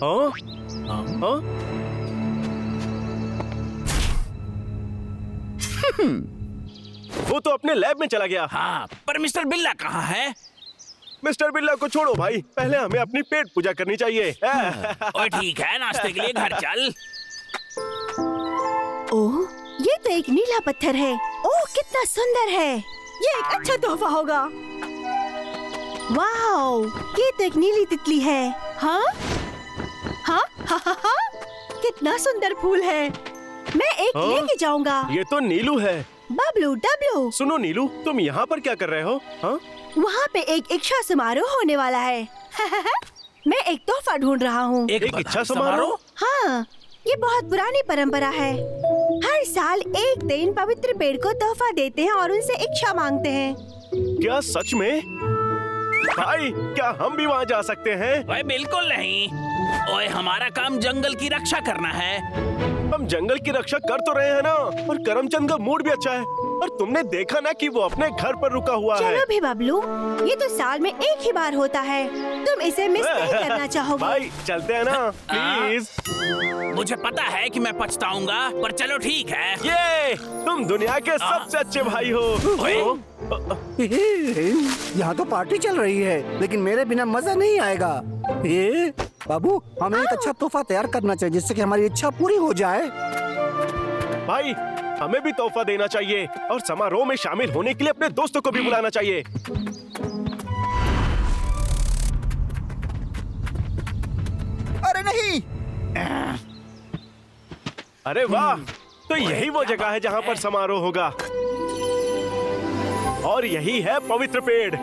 हाँ? हाँ? वो तो अपने लैब में चला गया। हाँ, पर मिस्टर बिल्ला कहाँ है? मिस्टर बिल्ला को छोड़ो भाई, पहले हमें अपनी पेट पूजा करनी चाहिए। ओए ठीक है, नाश्ते के लिए घर चल। ओह, ये तो एक नीला पत्थर है। ओह, कितना सुंदर है। ये एक अच्छा तोहफा होगा। वाओ, ये तो एक नीली तितली है। हाँ? हाँ? हाँ हाँ हाँ, कितना सुंदर फूल है। मैं एक हाँ? लेके जाऊंगा। ये तो नीलू है। बबलू डब्लू, सुनो नीलू, तुम यहाँ पर क्या कर रहे हो? हाँ? वहाँ पे एक इच्छा समारोह होने वाला है। मैं एक तोहफा ढूंढ रहा हूँ। एक इच्छा समारोह? हाँ, ये बहुत पुरानी परंपरा है। हर साल एक दिन पवित्र पेड़ को तोहफा देते हैं और उनसे इच्छा मांगते हैं। क्या सच में? भाई, क्या हम भी वहाँ जा सकते हैं? ओए बिल्कुल नहीं। ओए हमारा काम जंगल की रक्षा करना है। हम जंगल की रक्षा कर तो रहे हैं ना, और करमचंद का मूड भी अच्छा है। और तुमने देखा ना कि वो अपने घर पर रुका हुआ है। चलो भी बबलू, ये तो साल में एक ही बार होता है। तुम इसे मिस नहीं करना चाहोगे। भाई चलते हैं ना, प्लीज। मुझे पता है कि मैं पछताऊंगा, पर चलो ठीक है। ये तुम दुनिया के सबसे अच्छे भाई हो। यहाँ तो पार्टी चल रही है, लेकिन मेरे बिना मजा नहीं आएगा। बाबू, हमें एक अच्छा तोहफा तैयार करना चाहिए जिससे कि हमारी इच्छा पूरी हो जाए। भाई, हमें भी तोहफा देना चाहिए और समारोह में शामिल होने के लिए अपने दोस्तों को भी बुलाना चाहिए। अरे नहीं! अरे वाह, तो यही वो जगह है जहाँ पर समारोह होगा। और यही है पवित्र पेड़।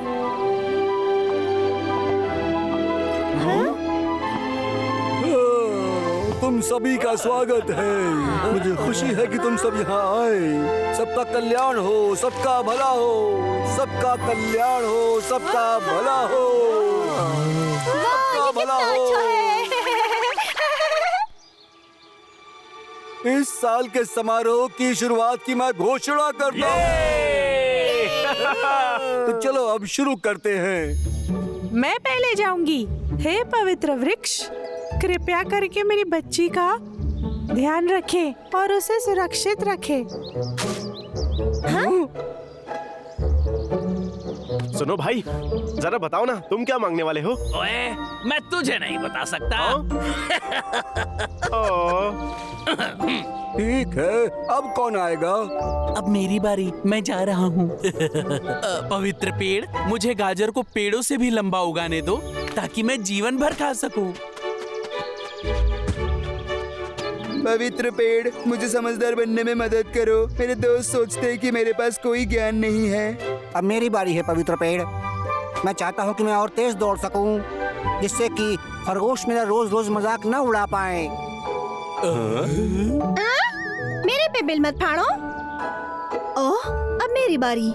तुम सभी का स्वागत है। मुझे खुशी है कि तुम सब यहाँ आए। सबका कल्याण हो, सबका भला हो, सबका कल्याण हो, सबका भला हो, सबका भला हो। इस साल के समारोह की शुरुआत की मैं घोषणा करता हूँ। तो चलो अब शुरू करते हैं। मैं पहले जाऊंगी। हे पवित्र वृक्ष, कृपया करके मेरी बच्ची का ध्यान रखें और उसे सुरक्षित रखें। सुनो भाई, जरा बताओ ना, तुम क्या मांगने वाले हो? ओए, मैं तुझे नहीं बता सकता। ठीक है, अब कौन आएगा? अब मेरी बारी, मैं जा रहा हूँ। पवित्र पेड़, मुझे गाजर को पेड़ों से भी लंबा उगाने दो ताकि मैं जीवन भर खा सकूं। पवित्र पेड़, मुझे समझदार बनने में मदद करो। मेरे दोस्त सोचते हैं कि मेरे पास कोई ज्ञान नहीं है। अब मेरी बारी है पवित्र पेड़। मैं चाहता हूँ कि मैं और तेज दौड़ सकूं, जिससे कि खरगोश मेरा रोज रोज मजाक न उड़ा पाए। मेरे पे बिल मत फाड़ो। ओह, अब मेरी बारी।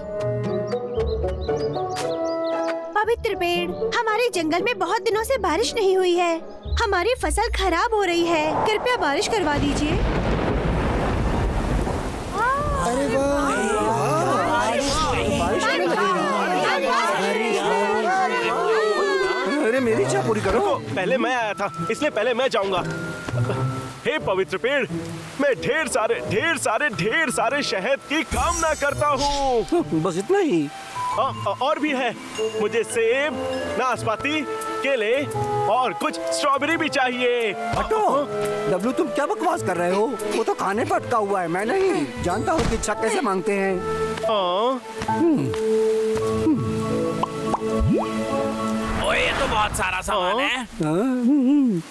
पवित्र पेड़, हमारे जंगल में बहुत दिनों से बारिश नहीं हुई है। हमारी फसल खराब हो रही है। कृपया बारिश करवा दीजिए। अरे अरे मेरी इच्छा पूरी करो। पहले मैं आया था, इसलिए पहले मैं जाऊंगा। हे पवित्र पेड़, मैं ढेर सारे शहद की कामना करता हूँ। बस इतना ही? और भी है। मुझे सेब, नाशपाती, केले और कुछ स्ट्रॉबेरी भी चाहिए। हटो डब्लू, तुम क्या बकवास कर रहे हो? वो तो खाने पर अटका हुआ है। मैं नहीं जानता हूँ कि इच्छा कैसे मांगते हैं। ओए, ये तो बहुत सारा सामान है।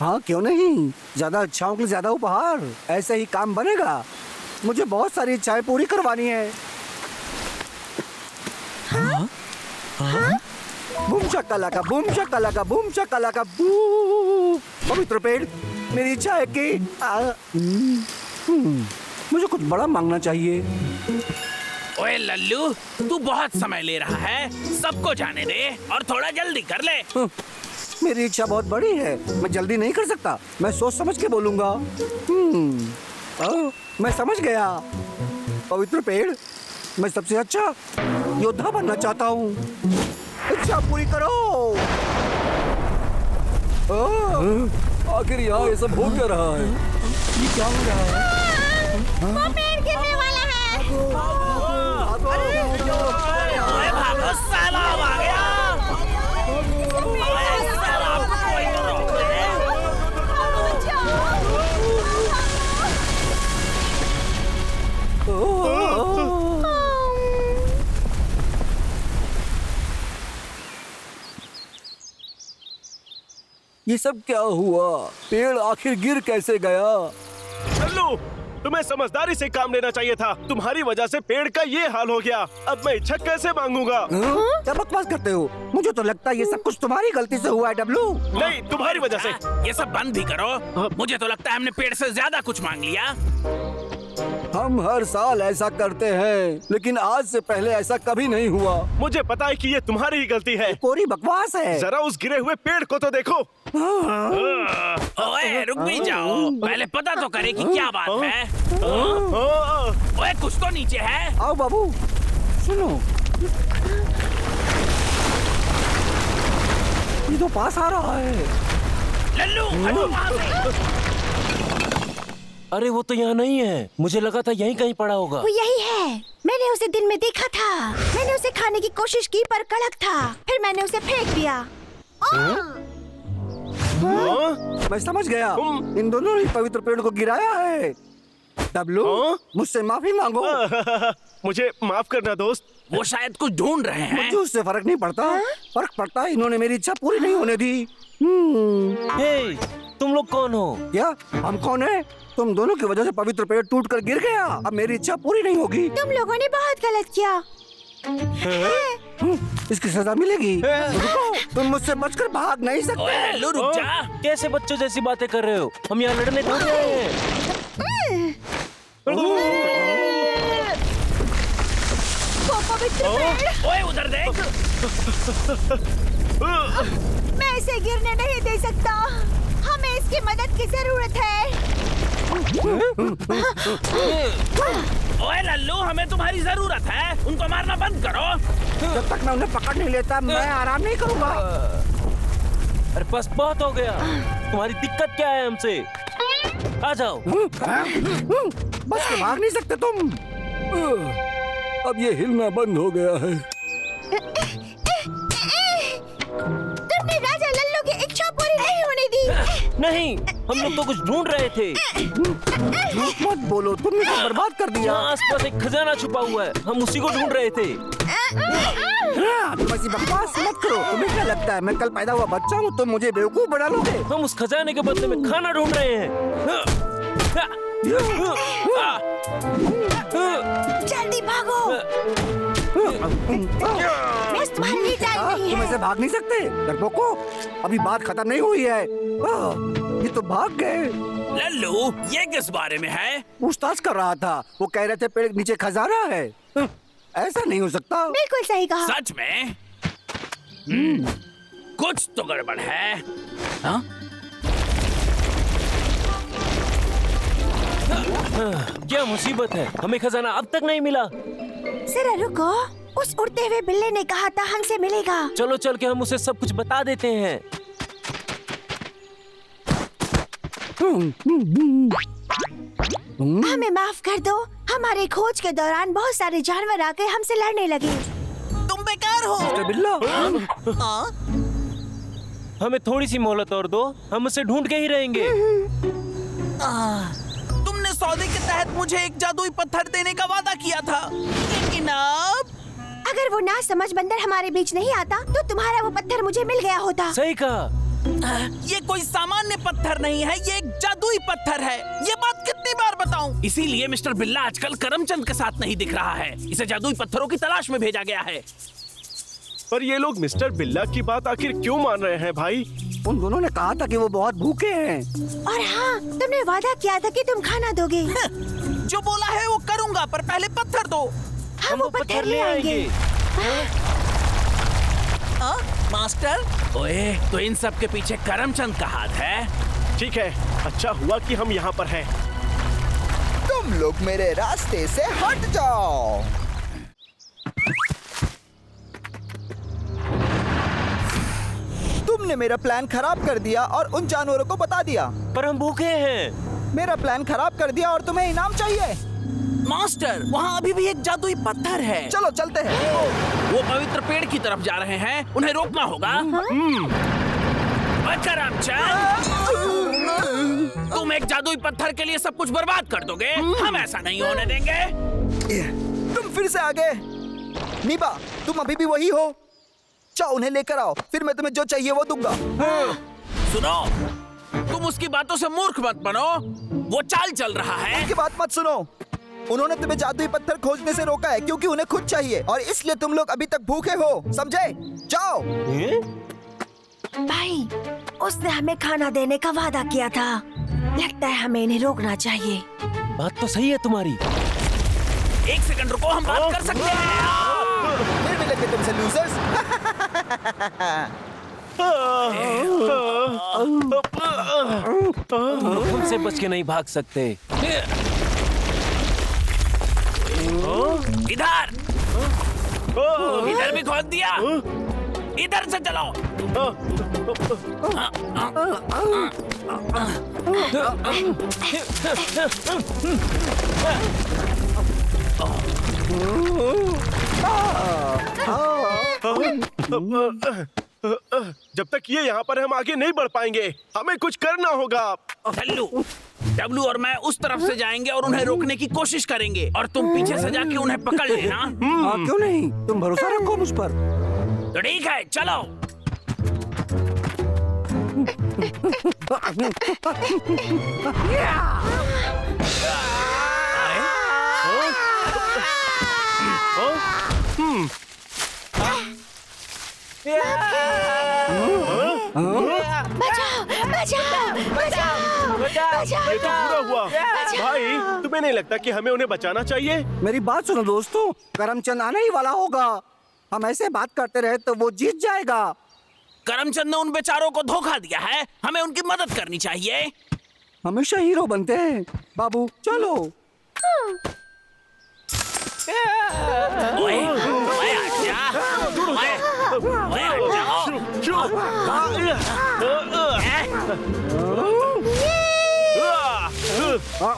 हाँ, क्यों नहीं? ज्यादा इच्छाओं के लिए ज्यादा उपहार, ऐसे ही काम बनेगा। मुझे बहुत सारी इच्छाएं पूरी करवानी है। Boom shakalaka, boom shakalaka, boom shakalaka, boom. पवित्र पेड़, मेरी इच्छा है कि मुझे कुछ बड़ा मांगना चाहिए। ओए लल्लू, तू बहुत समय ले रहा है। सबको जाने दे और थोड़ा जल्दी कर ले। मेरी इच्छा बहुत बड़ी है, मैं जल्दी नहीं कर सकता। मैं सोच समझ के बोलूंगा। मैं समझ गया। पवित्र पेड़, मैं सबसे अच्छा योद्धा बनना चाहता हूँ। इच्छा पूरी करो। आखिर यहाँ ये सब हो क्या रहा है? ये क्या हो रहा है? वो पेड़ गिरने वाला है। ओए भागो, सैलाब आ गया। ओए, सैलाब को कोई तो रोक दे। ये सब क्या हुआ? पेड़ आखिर गिर कैसे गया? लल्लू, तुम्हें समझदारी से काम लेना चाहिए था। तुम्हारी वजह से पेड़ का ये हाल हो गया। अब मैं इच्छा कैसे मांगूंगा? क्या बकवास करते हो? मुझे तो लगता है ये सब कुछ तुम्हारी गलती से हुआ है डब्लू। नहीं, तुम्हारी वजह से। ये सब बंद भी करो। मुझे तो लगता है हमने पेड़ से ज्यादा कुछ मांग लिया। हम हर साल ऐसा करते हैं, लेकिन आज से पहले ऐसा कभी नहीं हुआ। मुझे पता है कि ये तुम्हारी ही गलती है। कोरी बकवास है। जरा उस गिरे हुए पेड़ को तो देखो। ओए रुक भी जाओ, पहले पता तो करे कि क्या बात है। ओए कुछ तो नीचे है। आओ बाबू, सुनो, ये तो पास आ रहा है। लल्लू हटो वहाँ से। अरे वो तो यहाँ नहीं है, मुझे लगा था यहीं कहीं पड़ा होगा। वो यही है। मैंने उसे दिन में देखा था। मैंने उसे खाने की कोशिश की पर कड़क था। फिर मैंने उसे फेंक दिया। मैं समझ गया, इन दोनों ने पवित्र पेड़ को गिराया है। डब्लू, मुझसे माफी मांगो। मुझे माफ करना दोस्त। वो शायद कुछ ढूंढ रहे हैं। मुझे उससे फर्क नहीं पड़ता। फर्क पड़ता है इन्होंने मेरी इच्छा पूरी नहीं होने दी। हे, तुम लोग कौन हो? क्या हम कौन है? तुम दोनों की वजह से पवित्र पेड़ टूट कर गिर गया। अब मेरी इच्छा पूरी नहीं होगी। तुम लोगों ने बहुत गलत किया। इसकी सजा मिलेगी। रुको, तुम मुझसे बचकर भाग नहीं ओए सकते। लल्लू रुक जा। कैसे बच्चों जैसी बातें कर रहे हो? हम यहाँ लड़ने थोड़ी आए हैं। वो पवित्र पेड़, ओए उधर देख। मैं इसे गिरने नहीं दे सकता। हमें इसकी मदद की जरूरत है। ओए लल्लू, हमें तुम्हारी जरूरत है। उनको मारना बंद करो। जब तक मैं उन्हें पकड़ नहीं लेता, मैं आराम नहीं करूंगा। अरे बस बहुत हो गया। तुम्हारी दिक्कत क्या है हमसे? आ जाओ। बस के भाग नहीं सकते तुम। अब ये हिलना बंद हो गया है। तुमने राजा लल्लू की इच्छा पूरी नहीं होने दी। नहीं, हम लोग तो कुछ ढूंढ रहे थे। झूठ मत बोलो, तुमने तो बर्बाद कर दिया। यहाँ आसपास एक खजाना छुपा हुआ है, हम उसी को ढूंढ रहे थे। तुम ऐसी बकवास मत करो। तुम्हें क्या लगता है मैं कल पैदा हुआ बच्चा हूँ? तुम मुझे बेवकूफ बना लोगे। हम उस खजाने के बदले में खाना ढूंढ रहे हैं। जल्दी भागो। मैं तुम्हारे लिए टाइम नहीं तुम है। ऐसे भाग नहीं सकते डरपोको। अभी बात खत्म नहीं हुई है। ये तो भाग गए। लल्लू, ये किस बारे में है? पूछताछ कर रहा था। वो कह रहे थे पेड़ के नीचे खजाना है। ऐसा नहीं हो सकता। बिल्कुल सही कहा। सच में? कुछ तो गड़बड़ है। हाँ? क्या मुसीबत है? हमें खजाना अब तक नहीं मिला। जरा रुको। उस उड़ते हुए बिल्ली ने कहा था हमसे मिलेगा। चलो चल के हम उसे सब कुछ बता देते हैं। हमें माफ कर दो। हमारे खोज के दौरान बहुत सारे जानवर आके हमसे लड़ने लगे। तुम बेकार हो। मिस्टर बिल्ला, हमें थोड़ी सी मोहलत और दो, हम उसे ढूंढ के ही रहेंगे। तुमने सौदे के तहत मुझे एक जादुई पत्थर देने का वादा किया था, लेकिन अब अगर वो ना समझ बंदर हमारे बीच नहीं आता तो तुम्हारा वो पत्थर मुझे मिल गया होता। सही कहा। ये कोई सामान्य पत्थर नहीं है, ये एक जादुई पत्थर है। ये बात कितनी बार बताऊं? इसीलिए मिस्टर बिल्ला आजकल करमचंद के साथ नहीं दिख रहा है। इसे जादुई पत्थरों की तलाश में भेजा गया है। पर ये लोग मिस्टर बिल्ला की बात आखिर क्यों मान रहे हैं भाई? उन दोनों ने कहा था कि वो बहुत भूखे हैं। और हाँ, तुमने वादा किया था कि तुम खाना दोगे। जो बोला है वो करूंगा, पर पहले पत्थर दो। हम वो पत्थर ले आएंगे। मास्टर, ओए, तो इन सब के पीछे करमचंद का हाथ है। ठीक है, अच्छा हुआ कि हम यहाँ पर हैं। तुम लोग मेरे रास्ते से हट जाओ। तुम तुमने मेरा प्लान खराब कर दिया और उन जानवरों को बता दिया। पर हम भूखे हैं। मेरा प्लान खराब कर दिया और तुम्हें इनाम चाहिए। मास्टर, वहाँ अभी भी एक जादुई पत्थर है। चलो चलते हैं। वो पवित्र पेड़ की तरफ जा रहे हैं, उन्हें रोकना होगा। करमचंद, तुम एक जादुई पत्थर के लिए सब कुछ बर्बाद कर दोगे। हम ऐसा नहीं होने देंगे। तुम फिर से आ गए। नीबा, तुम अभी भी वही हो। जाओ उन्हें लेकर आओ, फिर मैं तुम्हें जो चाहिए वो दूंगा। सुनो, तुम उसकी बातों से मूर्ख मत बनो। वो चाल चल रहा है। उनकी बात मत सुनो। उन्होंने तुम्हें जादुई पत्थर खोजने से रोका है क्योंकि उन्हें खुद चाहिए और इसलिए तुम लोग अभी तक भूखे हो, समझे? जाओ। भाई, उसने हमें खाना देने का वादा किया था। लगता है हमें इन्हें रोकना चाहिए। बात तो सही है तुम्हारी। एक सेकंड रुको, हम बात कर सकते हैं। फिर मिलेंगे तुमसे लूजर्स। तुमसे बच के नहीं भाग सकते। इधर भी खोद दिया। इधर से चलो। जब तक ये यहाँ पर हम आगे नहीं बढ़ पाएंगे। हमें कुछ करना होगा। लल्लू, डब्लू और मैं उस तरफ से जाएंगे और उन्हें रोकने की कोशिश करेंगे और तुम पीछे से जाके उन्हें पकड़ लेना। क्यों नहीं? तुम भरोसा रखो मुझ पर। तो ठीक है, चलो। ये तो पूरा हुआ। भाई, तुम्हें नहीं लगता कि हमें उन्हें बचाना चाहिए? मेरी बात सुनो दोस्तों, करमचंद आने ही वाला होगा। हम ऐसे बात करते रहे तो वो जीत जाएगा। करमचंद ने उन बेचारों को धोखा दिया है। हमें उनकी मदद करनी चाहिए। हमेशा हीरो बनते हैं। बाबू चलो। ओए, ओए आजा। ओए आजा।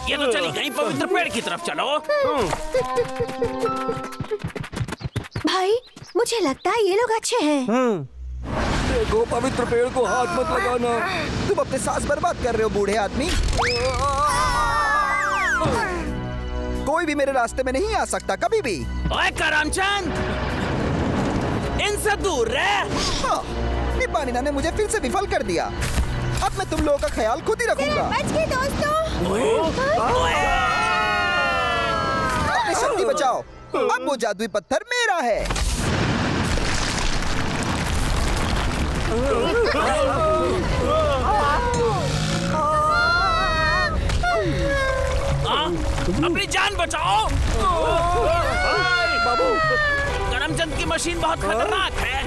ये तो चली गई। पवित्र पेड़ की तरफ चलो। भाई, मुझे लगता है ये लोग अच्छे हैं। देखो, पवित्र पेड़ को हाथ मत लगाना। तुम अपने सांस बर्बाद कर रहे हो बूढ़े आदमी। कोई भी मेरे रास्ते में नहीं आ सकता कभी भी। ओए करमचंद, इनसे दूर रह। निब्बा नीना ने मुझे फिर से विफल कर दिया। अब मैं तुम लोगों का ख्याल खुद ही रखूंगा। बच गए दोस्तों। अपनी शक्ति बचाओ। अब वो जादुई पत्थर मेरा है। अपनी जान बचाओ। बाबू, करमचंद की मशीन बहुत खतरनाक है।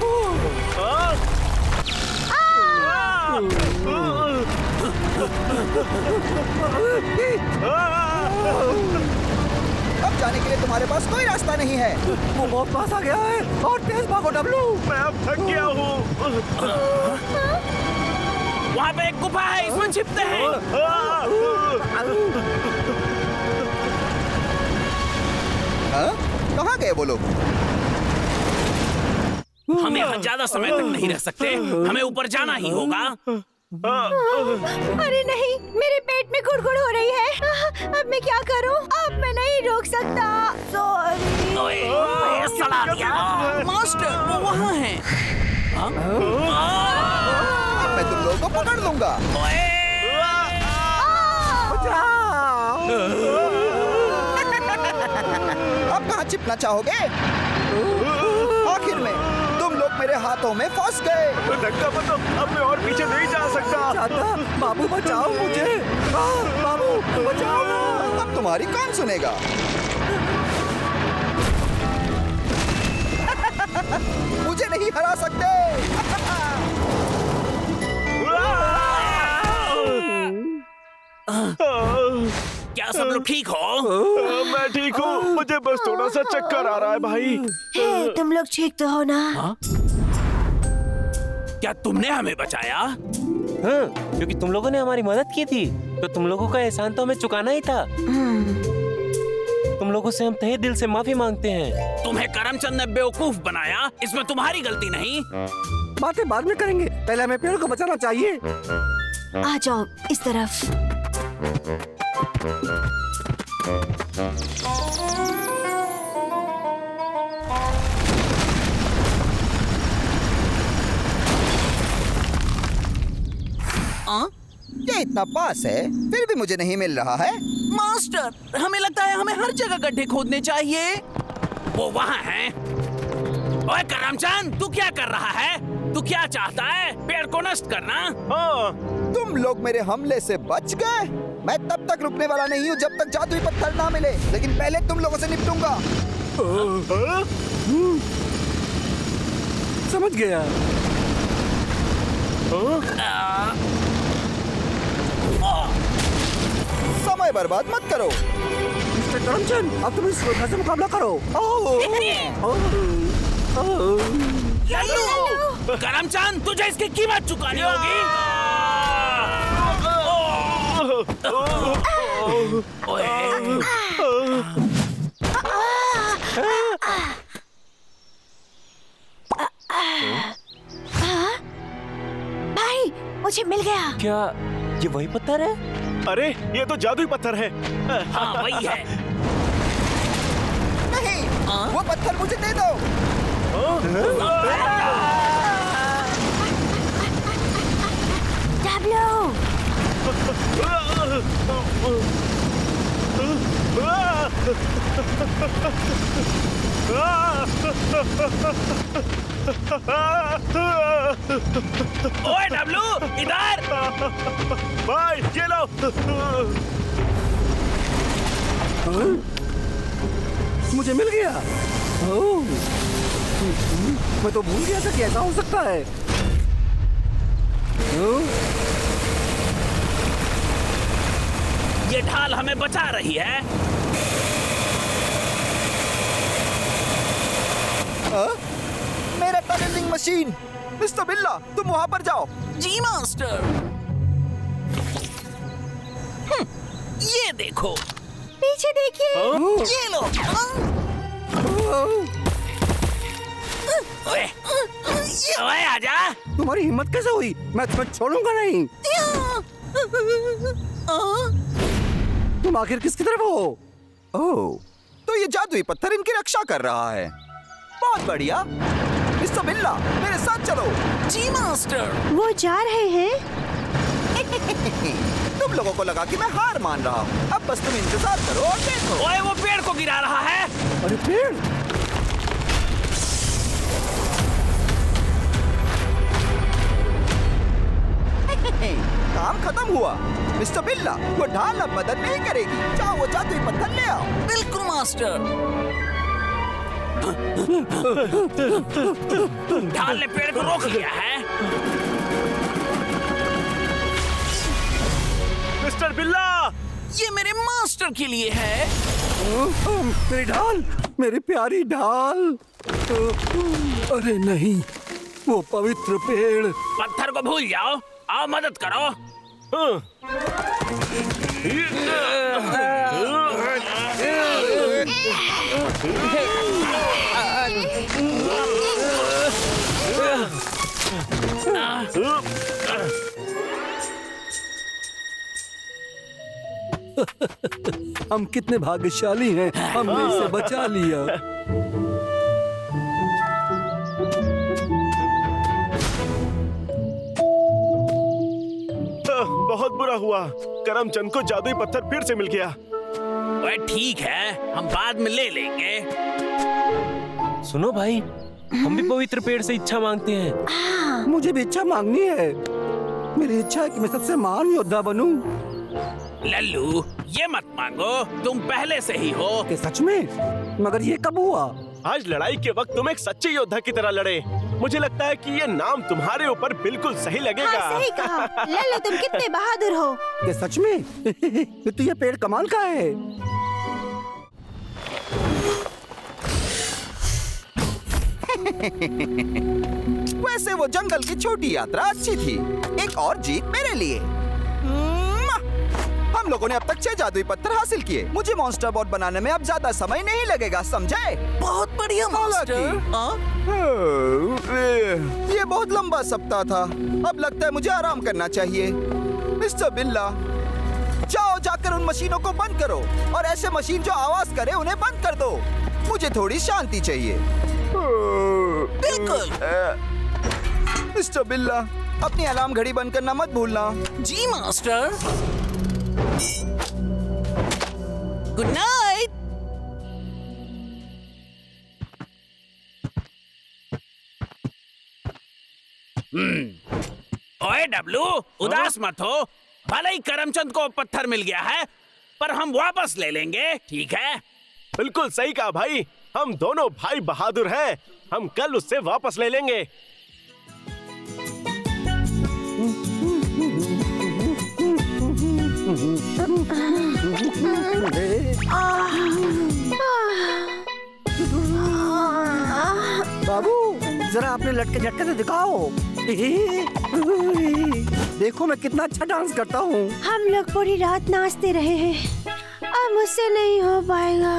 अब जाने के लिए तुम्हारे पास कोई रास्ता नहीं है। वो बहुत पास आ गया है और तेज भागो डब्लू। मैं अब थक गया हूँ। वहाँ पे एक गुफा है, इसमें छिपते हैं। कहाँ गए वो लोग? हम यहाँ ज्यादा समय तक नहीं रह सकते। हमें ऊपर जाना ही होगा। अरे नहीं, मेरे पेट में गुड़गुड़ हो रही है। अब मैं क्या करूं? अब मैं नहीं रोक सकता। सॉरी। ओए, सड़ा दिया। मास्टर, वो वहाँ है। अब मैं तुम लोगों को पकड़ लूंगा। अब कहाँ छिपना चाहोगे? आखिर में तुम लोग मेरे हाथों में फंस गए। धक्का मत दो, अब मैं और पीछे नहीं जा सकता। चाचा, बाबू बचाओ मुझे। बाबू बचाओ ना। अब तुम्हारी कौन सुनेगा? मुझे नहीं हरा सकते। क्या सब लोग ठीक हो? मैं ठीक हूँ। मुझे बस थोड़ा सा चक्कर आ रहा है भाई। हे, तुम लोग ठीक तो हो ना? क्या तुमने हमें बचाया? हाँ, क्योंकि तुम लोगों ने हमारी मदद की थी, तो तुम लोगों का एहसान तो हमें चुकाना ही था। तुम लोगों से हम तहे दिल से माफी मांगते हैं। तुम्हें करमचंद ने बेवकूफ बनाया, इसमें तुम्हारी गलती नहीं। बातें बाद में करेंगे, पहले हमें पेड़ को बचाना चाहिए। आ जाओ इस तरफ। ये इतना पास है, फिर भी मुझे नहीं मिल रहा है। मास्टर, हमें लगता है हमें हर जगह गड्ढे खोदने चाहिए। वो वहाँ है। ओए करमचंद, तू क्या कर रहा है? तू क्या चाहता है? पेड़ को नष्ट करना? हाँ, तुम लोग मेरे हमले से बच गए। मैं तब तक रुकने वाला नहीं हूँ जब तक जादुई पत्थर ना मिले, लेकिन पहले तुम लोगों से निपटूंगा। समझ गया। समय बर्बाद मत करो। मिस्टर करमचंद, अब तुम इस योद्धा से मुकाबला करो। लल्लू! करमचंद, तुझे इसकी कीमत चुकानी होगी। भाई, मुझे मिल गया। क्या ये वही पत्थर है? अरे ये तो जादुई पत्थर है। हाँ, वही है। नहीं, वो पत्थर मुझे दे दो। डब्लू, ओए डब्लू, इधर! भाई ये लो। मुझे मिल गया। ओह, मैं तो भूल गया था कि ऐसा हो सकता है। ये ढाल हमें बचा रही है। मेरा टनलिंग मशीन। मिस्टर बिल्ला, तुम वहाँ पर जाओ। जी मास्टर। ये देखो। पीछे देखिए। ये लो। ओए, ओए आजा। तुम्हारी हिम्मत कैसे हुई? मैं तुम्हें छोड़ूंगा नहीं। तुम आखिर किसकी तरफ हो? ओह, तो ये जादुई पत्थर इनकी रक्षा कर रहा है। बहुत बढ़िया। मिस्टर बिल्ला, मेरे साथ चलो। जी मास्टर। वो जा रहे हैं। तुम लोगों को लगा कि मैं हार मान रहा हूँ। अब बस तुम इंतजार करो और देखो। ओए, वो पेड़ को गिरा रहा है। अरे पेड़! काम खत्म हुआ। मिस्टर बिल्ला, वो ढाल अब मदद नहीं करेगी। जाओ वो जादुई पत्थर ले आओ। बिल्कुल मास्टर। ढाल ने पेड़ को रोक लिया है। मिस्टर बिल्ला, ये मेरे मास्टर के लिए है। मेरी ढाल, मेरी प्यारी ढाल। अरे नहीं, वो पवित्र पेड़। पत्थर को भूल जाओ, आओ मदद करो। हम कितने भाग्यशाली हैं, हमने इसे बचा लिया। बहुत बुरा हुआ। करमचंद को जादुई पत्थर फिर से मिल गया। ओए ठीक है, हम बाद में ले लेंगे। सुनो भाई, हम भी पवित्र पेड़ से इच्छा मांगते हैं। मुझे भी इच्छा मांगनी है। मेरी इच्छा है कि मैं सबसे महान योद्धा बनूं। लल्लू, ये मत मांगो, तुम पहले से ही हो। कि सच में? मगर ये कब हुआ? आज लड़ाई के वक्त तुम एक सच्चे योद्धा की तरह लड़े। मुझे लगता है कि ये नाम तुम्हारे ऊपर बिल्कुल सही लगेगा। हाँ, सही कहा। लल्लू, तुम कितने बहादुर हो। कि सच में? तो ये पेड़ कमाल का है। वैसे वो जंगल की छोटी यात्रा अच्छी थी। एक और जीत मेरे लिए। हम लोगों ने अब तक 6 जादुई पत्थर हासिल किए। मुझे मॉन्स्टर बॉट बनाने में अब ज्यादा समय नहीं लगेगा, समझे? बहुत बढ़िया मास्टर। ये बहुत लंबा सप्ताह था। अब लगता है मुझे आराम करना चाहिए। मिस्टर बिल्ला, जाओ जाकर उन मशीनों को बंद करो और ऐसे मशीन जो आवाज करे उन्हें बंद कर दो। मुझे थोड़ी शांति चाहिए। बिल्कुल। मिस्टर बिल्ला, अपनी अलार्म घड़ी बंद करना मत भूलना। जी मास्टर। Good night. ओए डब्लू, उदास मत हो। भले ही करमचंद को पत्थर मिल गया है, पर हम वापस ले लेंगे, ठीक है? बिल्कुल सही कहा भाई। हम दोनों भाई बहादुर हैं। हम कल उससे वापस ले लेंगे। बाबू, जरा अपने लटके झटके से दिखाओ। देखो मैं कितना अच्छा डांस करता हूँ। हम लोग पूरी रात नाचते रहे हैं। अब मुझसे नहीं हो पाएगा।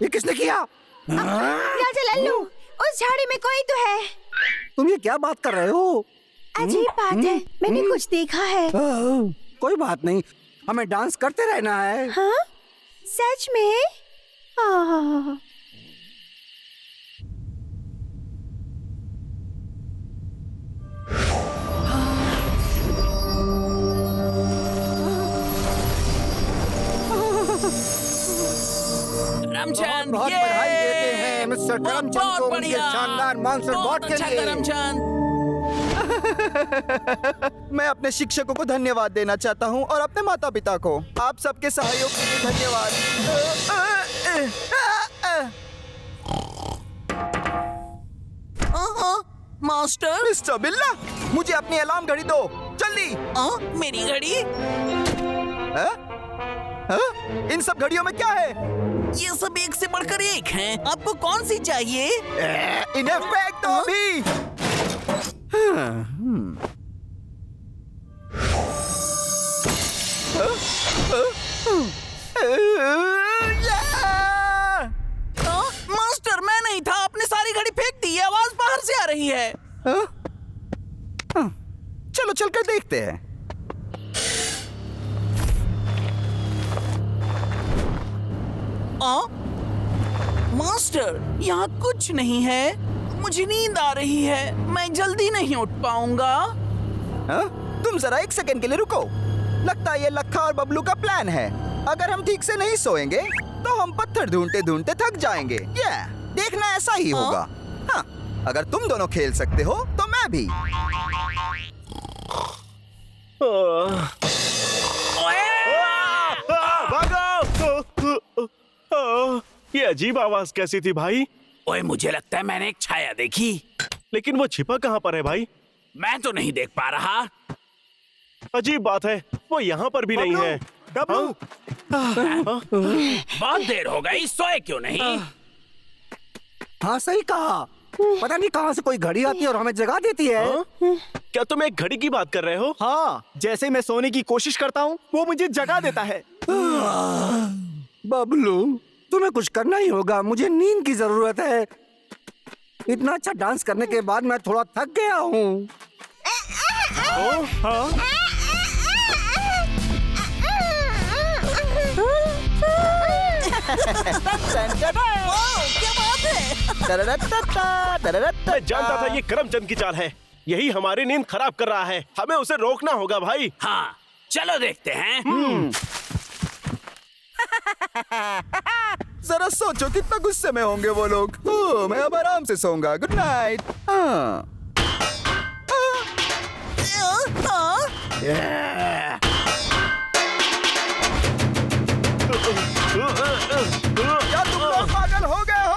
ये किसने किया? राजा लल्लू, उस झाड़ी में कोई तो है। तुम ये क्या बात कर रहे हो? अजीब बात है, मैंने कुछ देखा है। कोई बात नहीं, हमें डांस करते रहना है। हाँ? सच में? आह। करमचंद, बहुत बधाई देते हैं मिस्टर करमचंद को उनके शानदार मॉन्स्टर बॉट के लिए। करमचंद, मैं अपने शिक्षकों को धन्यवाद देना चाहता हूँ और अपने माता पिता को। आप सबके सहयोग के लिए धन्यवाद। मास्टर। मिस्टर बिल्ला, मुझे अपनी अलार्म घड़ी दो, जल्दी। मेरी घड़ी? इन सब घड़ियों में क्या है? ये सब एक से बढ़कर एक हैं। आपको कौन सी चाहिए? इन्हें फेंक दो अभी। मास्टर, मैं नहीं था। आपने सारी घड़ी फेंक दी। आवाज बाहर से आ रही है। चलो चलकर देखते हैं। मास्टर, यहाँ कुछ नहीं है। मुझे नींद आ रही है। मैं जल्दी नहीं उठ पाऊंगा। तुम जरा एक सेकंड के लिए रुको। लगता है ये लखा और बबलू का प्लान है। अगर हम ठीक से नहीं सोएंगे तो हम पत्थर ढूंढते ढूंढते थक जाएंगे। देखना ऐसा ही होगा। हाँ, अगर तुम दोनों खेल सकते हो तो मैं भी। भागो! ये अजीब आवाज कैसी थी भाई? ओए, मुझे लगता है मैंने एक छाया देखी। लेकिन वो छिपा कहाँ पर है भाई? मैं तो नहीं देख पा रहा। अजीब बात है, वो यहाँ पर भी नहीं है। बहुत देर हो गई, सोए क्यों नहीं? हाँ सही कहा। पता नहीं कहाँ से कोई घड़ी आती है और हमें जगा देती है। क्या तुम एक घड़ी की बात कर रहे हो? हाँ, जैसे मैं सोने की कोशिश करता हूँ वो मुझे जगा देता है। बबलू, तुम्हें कुछ करना ही होगा। मुझे नींद की जरूरत है। इतना अच्छा डांस करने के बाद मैं थोड़ा थक गया हूँ। क्या बात है? मैं जानता था ये करमचंद की चाल है। यही हमारी नींद खराब कर रहा है। हमें उसे रोकना होगा भाई। हाँ, चलो देखते हैं। जरा सोचो कितना गुस्से में होंगे वो लोग। मैं अब आराम से सोऊंगा। Good night. क्या तुम लोग पागल हो गए हो?